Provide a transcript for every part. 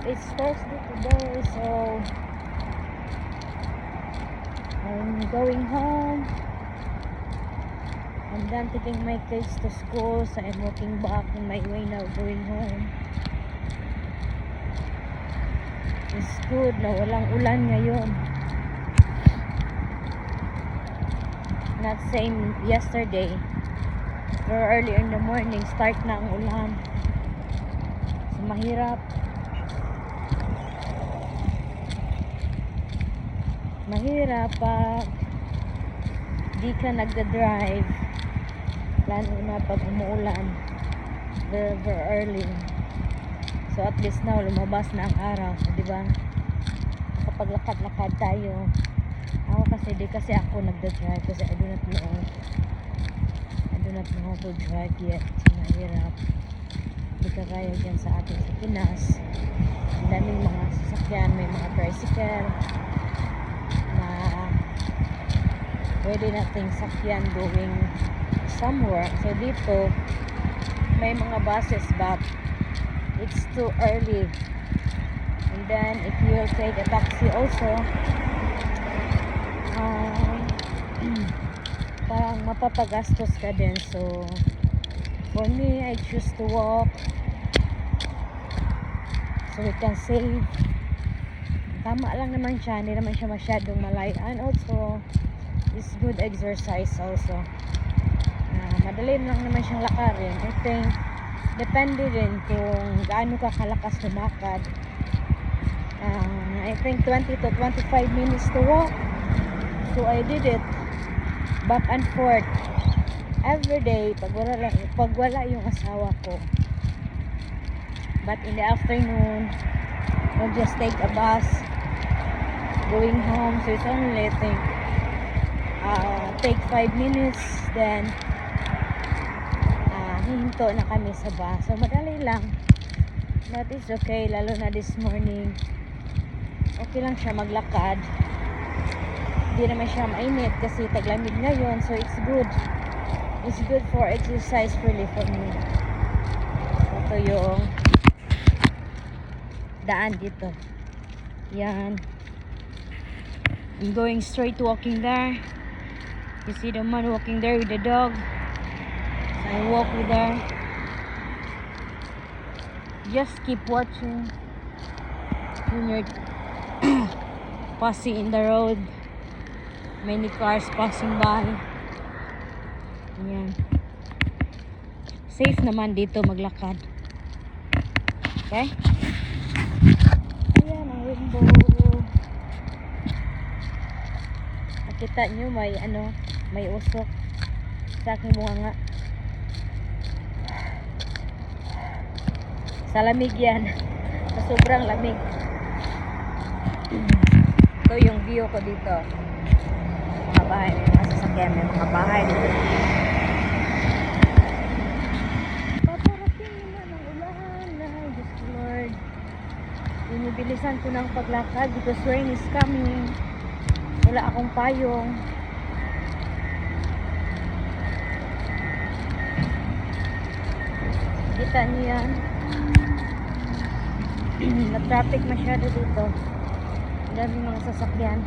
It's Thursday today, so I'm going home. I'm done taking my kids to school, so I'm walking back on my way now going home. It's good na walang ulan ngayon. Not same yesterday. Pero early in the morning, start na ang ulan. So mahirap. Mahirap pag di ka nagda-drive, lalo na pag umuulan very early. So at least now lumabas na ang araw, di ba? Kapag lakad-lakad tayo. Ako kasi ako nagda-drive kasi I do not know how to drive yet. Mahirap. Hindi ka kaya dyan sa atin sa Pinas. Ang daming mga sasakyan, may mga tricycle na pwede nating sakyan going somewhere. So dito may mga buses but it's too early. And then if you will take a taxi also, parang mapapagastos ka din. So for me, I choose to walk so we can save. Tama lang naman siya, hindi naman siya masyadong malayo, and also it's good exercise also. Madali lang naman siyang lakarin. I think depende din kung gaano ka kalakas lumakad. I think 20 to 25 minutes to walk. So I did it back and forth every day pag wala yung asawa ko. But in the afternoon, we'll just take a bus going home. So it's only, I think, take 5 minutes, then hihinto na kami sa bus. So madali lang, but it's okay. Lalo na this morning, okay lang siya maglakad. Hindi naman siya mainit kasi taglamig ngayon, so it's good for exercise really for me. Ito yung daan dito, yan. I'm going straight walking there. You see the man walking there with the dog, so I walk with her. Just keep watching when you're passing in the road. Many cars passing by. Ayan. Safe naman dito maglakad. Okay? Ayan ang window. Nakita nyo may usok sa aking bunganga. Sa lamig yan. Sa sobrang lamig. Ito yung view ko dito. Mga bahay, may mga sasakyan, may mga bahay dito. Paparating naman ang ulan na, Diyos Lord. Binibilisan ko ng paglakad because rain is coming. Wala akong payong. Kita niyo yan. Na-traffic masyado dito. Ang daming mga sasakyan.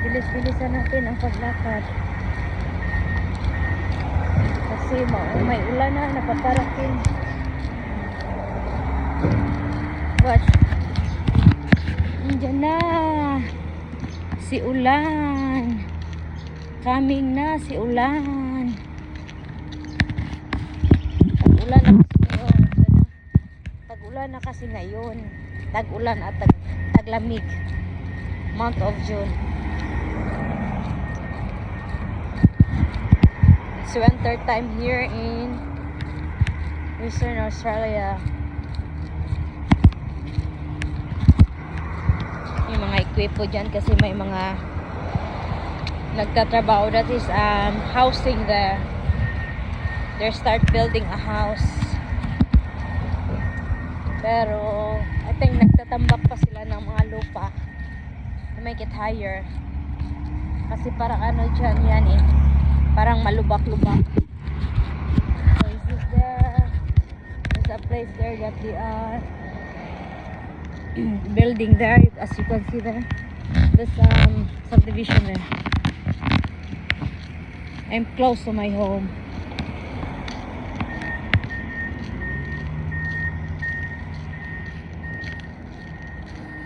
Bilis-bilisan natin ang paglakad kasi may ulan na napaparating. Watch, nandiyan na si ulan, coming na si ulan. Tag-ulan na kasi ngayon, tag-ulan at taglamig, month of June. It's winter time here in Western Australia. May mga ekwipo dyan kasi may mga nagtatrabaho that is housing there. They start building a house. Pero I think nagtatambak pa sila ng mga lupa to make it higher. kasi parang ano dyan yan eh. Parang malubak-lubak. So is this there? There's a place there that they are building there, as you can see there. There's subdivision there. I'm close to my home.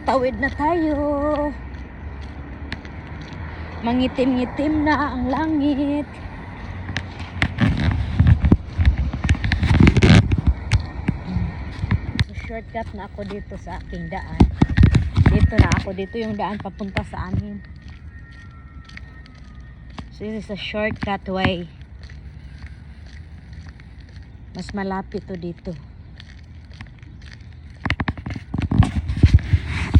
Tawid na tayo. Mangitim-ngitim na ang langit. So, shortcut na ako dito sa aking daan. Dito yung daan papunta sa amin. So this is a shortcut way. Mas malapit to dito.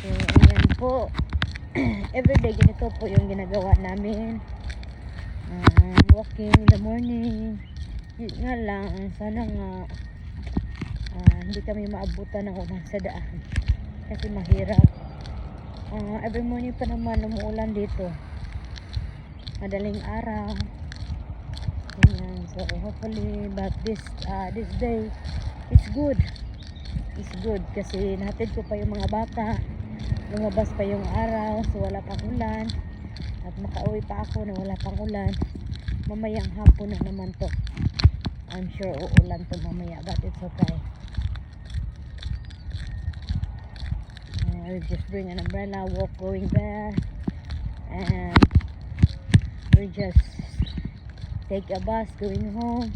So ayan po. Everyday ganito po yung ginagawa namin. Walking in the morning. Yun nga lang, sana nga hindi kami maabutan ng ulan sa daan. Kasi mahirap. Every morning pa naman umuulan dito. Madaling araw. Ayan. So hopefully but this day it's good. It's good kasi nahatid ko pa yung mga bata. Lumabas pa yung araw, so wala pang ulan. At makauwi pa ako na wala pang ulan. Mamayang hapon na naman to. I'm sure uulan to mamaya, but it's okay. I'll just bring an umbrella, walk going there, and we just take a bus going home.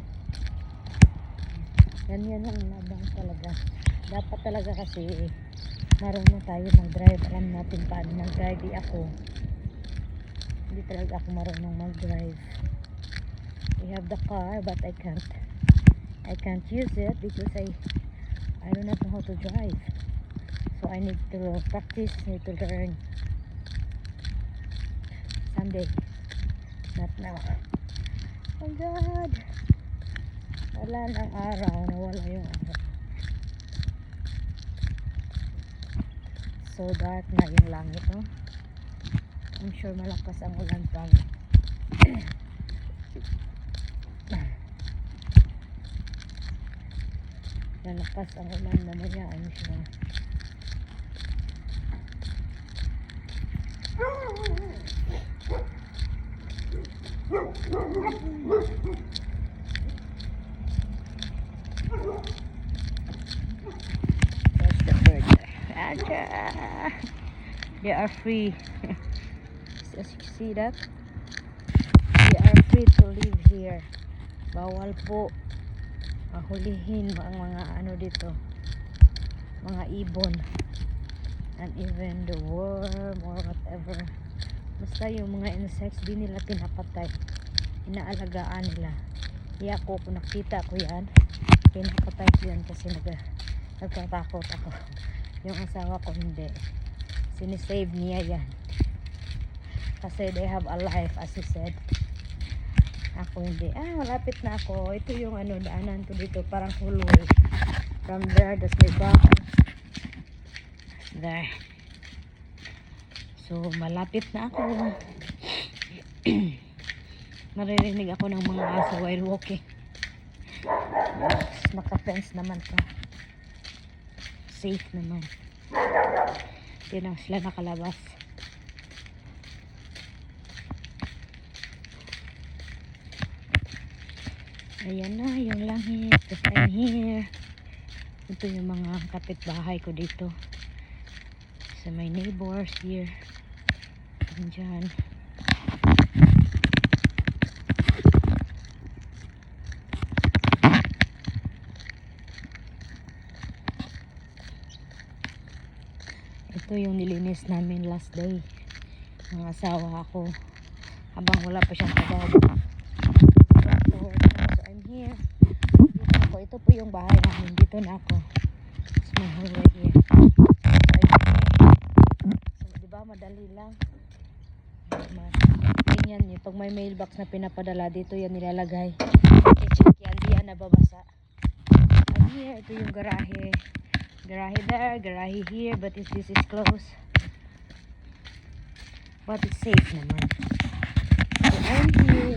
Yan ang nabang talaga. Dapat talaga kasi marunong tayo mag-drive. Alam natin paano mag-drive. Hindi talaga ako marunong mag-drive. We have the car but I can't use it because I do not know how to drive. So I need to practice, need to learn someday. Not now. Oh God, wala ng araw, nawala yung araw. So dark na yung langit, oh. I'm sure malakas ang ulan pag malakas ang ulan mamaya, I'm sure. There's the bird there. They are free. As you see that, they are free to live here. Bawal po hulihin ang mga ano dito, mga ibon, and even the worm or whatever. Basta yung mga insects di nila pinapatay, inaalagaan nila. Kaya kung nakita ko yan, pinapatay ko yan kasi nagtatakot ako. Yung asawa ko hindi, sinisave niya yan kasi they have a life, as he said. Ako hindi. Malapit na ako. Ito yung ano, daanan ko dito, parang hallway. From there, that's my bahay. There. So malapit na ako. Maririnig ako ng mga aso while walking. Yes, naka-fence naman to. Safe naman. Hindi lang sila nakalabas. Ayan na yung langit. I'm here. Ito yung mga kapitbahay ko dito. So my neighbors here. Diyan. Ito yung nilinis namin last day. Ang asawa ko. Habang wala pa siyang trabaho. So I'm here. Dito ako. Ito po yung bahay namin. Dito na ako. It's my hallway here. So, diba madali lang. Ganyan yun. Pag may mailbox na pinapadala, dito yan nilalagay. I-check yan. Di yan nababasa. I'm here. Ito yung garahe. Garahe there. Garahe here. But this is closed. But it's safe naman.